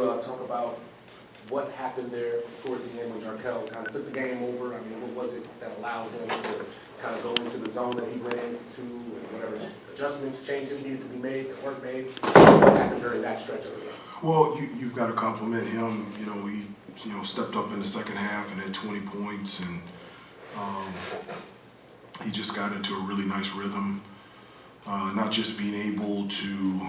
Talk about what happened there towards the end when Jarkel kind of took the game over. I mean, what was it that allowed him to kind of go into the zone that he ran to, and whatever adjustments, changes needed to be made, that weren't made? What happened during that stretch of the game? Well, you've got to compliment him. You know, he stepped up in the second half and had 20 points, and he just got into a really nice rhythm. Not just being able to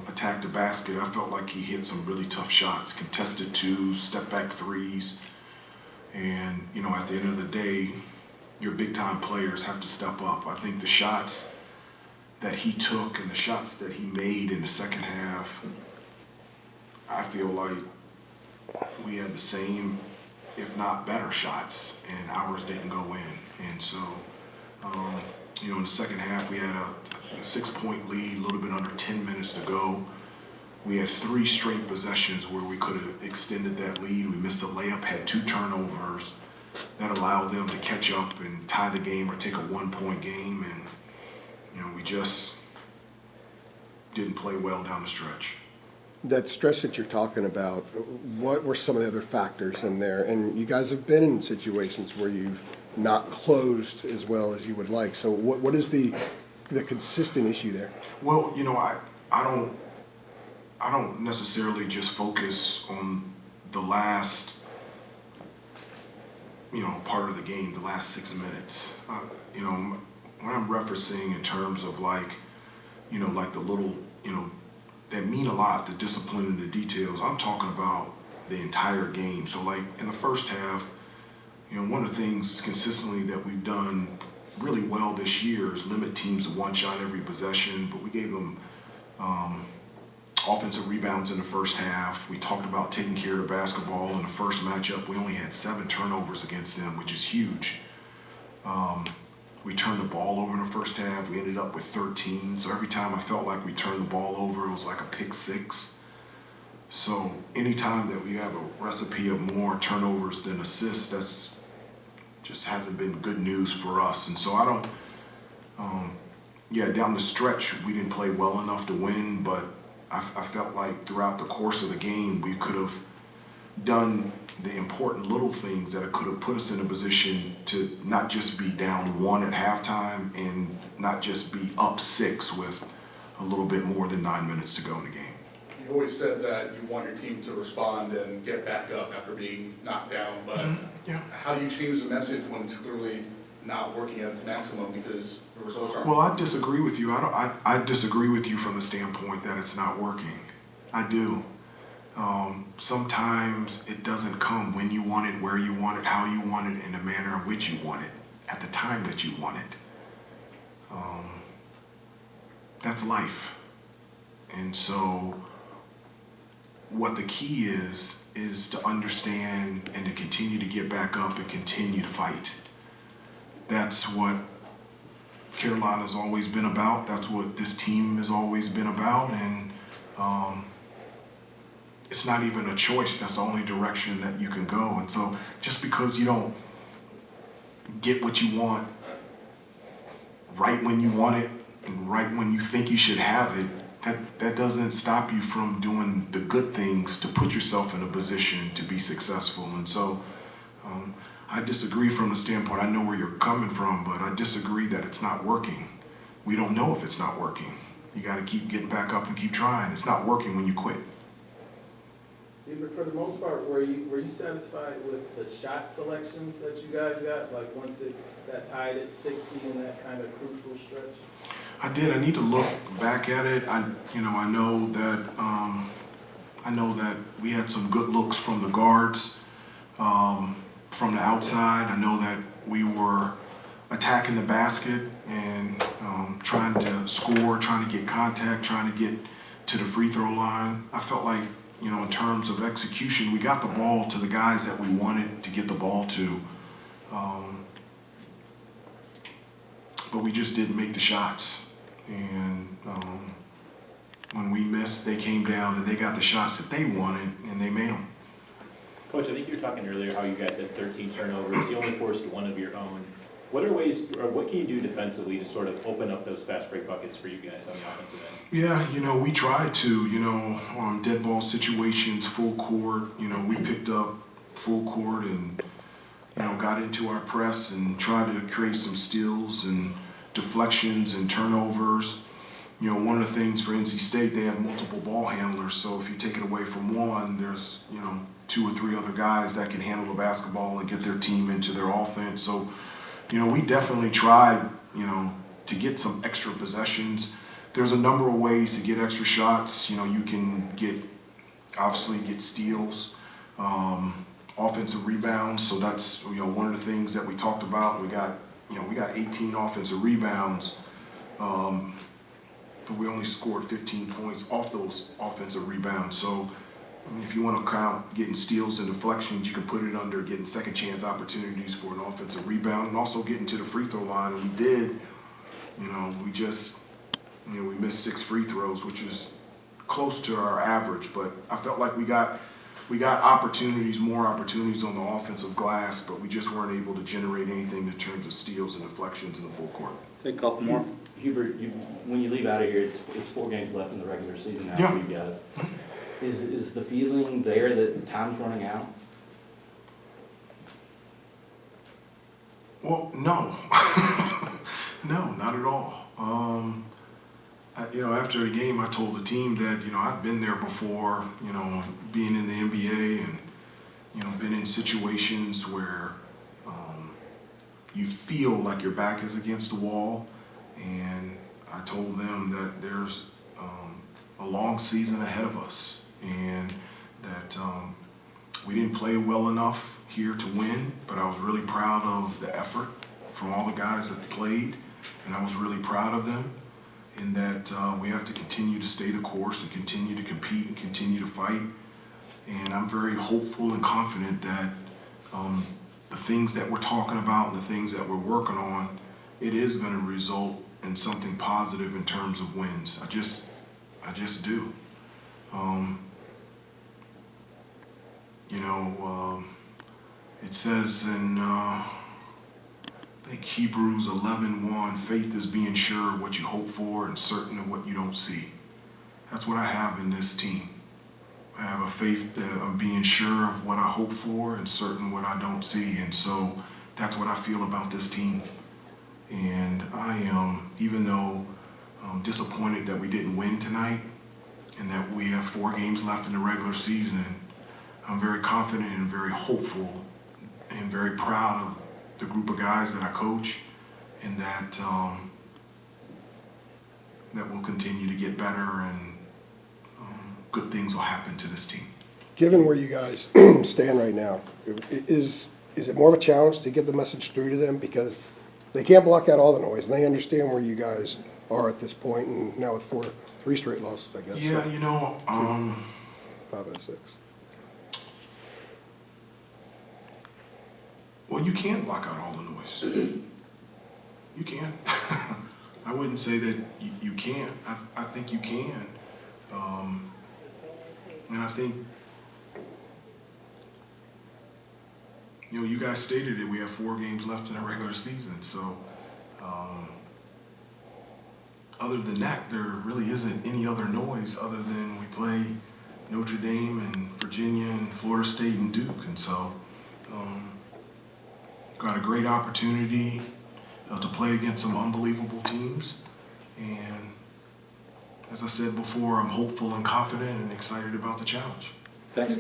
attack the basket, I felt like he hit some really tough shots, contested twos, step back threes, and at the end of the day, your big time players have to step up. I think the shots that he took and the shots that he made in the second half, I feel like we had the same, if not better shots, and ours didn't go in. And so, in the second half, we had a 6-point lead, a little bit under 10 minutes to go. We had 3 straight possessions where we could have extended that lead. We missed a layup, had 2 turnovers that allowed them to catch up and tie the game or take a 1-point game. And we just didn't play well down the stretch. That stretch that you're talking about, what were some of the other factors in there? And you guys have been in situations where you've not closed as well as you would like. So what is the consistent issue there? Well, I don't necessarily just focus on the last part of the game, the last 6 minutes. When I'm referencing in terms of like the little that mean a lot, the discipline and the details, I'm talking about the entire game. So like in the first half, one of the things consistently that we've done really well this year is limit teams to 1 shot every possession, but we gave them offensive rebounds in the first half. We talked about taking care of the basketball in the first matchup. We only had 7 turnovers against them, which is huge. We turned the ball over in the first half. We ended up with 13. So every time I felt like we turned the ball over, it was like a pick 6. So anytime that we have a recipe of more turnovers than assists, that's just hasn't been good news for us. And so I don't, down the stretch, we didn't play well enough to win, but I felt like throughout the course of the game, we could have done the important little things that could have put us in a position to not just be down 1 at halftime and not just be up 6 with a little bit more than 9 minutes to go in the game. You always said that you want your team to respond and get back up after being knocked down, but how do you change the message when it's clearly not working at its maximum because the results aren't? Well, I disagree with you. I disagree with you from the standpoint that it's not working. I do. Sometimes it doesn't come when you want it, where you want it, how you want it, in the manner in which you want it, at the time that you want it. That's life. And so what the key is to understand and to continue to get back up and continue to fight. That's what Carolina's always been about. That's what this team has always been about. And it's not even a choice. That's the only direction that you can go. And so just because you don't get what you want right when you want it and right when you think you should have it, that doesn't stop you from doing the good things to put yourself in a position to be successful. And so I disagree from the standpoint, I know where you're coming from, but I disagree that it's not working. We don't know if it's not working. You got to keep getting back up and keep trying. It's not working when you quit. For the most part, were you satisfied with the shot selections that you guys got? Like once it got tied at 60 in that kind of crucial stretch? I did. I need to look back at it. I know that we had some good looks from the guards, from the outside. I know that we were attacking the basket and trying to score, trying to get contact, trying to get to the free throw line. I felt like, in terms of execution, we got the ball to the guys that we wanted to get the ball to. But we just didn't make the shots. And when we missed, they came down and they got the shots that they wanted and they made them. Coach, I think you were talking earlier how you guys had 13 turnovers. You only forced 1 of your own. What are ways, or what can you do defensively to sort of open up those fast break buckets for you guys on the offensive end? Yeah, we tried to, dead ball situations, full court, we picked up full court and, got into our press and tried to create some steals and deflections and turnovers. One of the things for NC State, they have multiple ball handlers, so if you take it away from one, there's, 2 or 3 other guys that can handle the basketball and get their team into their offense. So, we definitely tried, to get some extra possessions. There's a number of ways to get extra shots. You can obviously get steals, offensive rebounds. So that's, one of the things that we talked about. We got 18 offensive rebounds, but we only scored 15 points off those offensive rebounds. So, if you want to count getting steals and deflections, you can put it under getting second chance opportunities for an offensive rebound and also getting to the free throw line. And we did, we missed 6 free throws, which is close to our average. But I felt like we got opportunities, more opportunities on the offensive glass, but we just weren't able to generate anything in terms of steals and deflections in the full court. Take a couple more. Hubert, when you leave out of here, it's 4 games left in the regular season now for you guys. Is the feeling there that time's running out? Well, no. No, not at all. After the game, I told the team that, I've been there before, being in the NBA and, been in situations where you feel like your back is against the wall. And I told them that there's a long season ahead of us and that we didn't play well enough here to win, but I was really proud of the effort from all the guys that played, and I was really proud of them, and that we have to continue to stay the course and continue to compete and continue to fight. And I'm very hopeful and confident that the things that we're talking about and the things that we're working on, it is going to result in something positive in terms of wins. I just do. It says in I think Hebrews 11:1, faith is being sure of what you hope for and certain of what you don't see. That's what I have in this team. I have a faith that I'm being sure of what I hope for and certain what I don't see. And so that's what I feel about this team. And I am, even though I'm disappointed that we didn't win tonight and that we have 4 games left in the regular season, I'm very confident and very hopeful and very proud of the group of guys that I coach, and that that will continue to get better and good things will happen to this team. Given where you guys stand right now, is it more of a challenge to get the message through to them? Because they can't block out all the noise, and they understand where you guys are at this point, and now with 3 straight losses, I guess. Yeah, so 5 out of 6. Well, you can block out all the noise. You can. I wouldn't say that you can't. I think you can. And I think, you guys stated it, we have 4 games left in the regular season. So, other than that, there really isn't any other noise other than we play Notre Dame and Virginia and Florida State and Duke. And so, got a great opportunity to play against some unbelievable teams. And as I said before, I'm hopeful and confident and excited about the challenge. Thanks.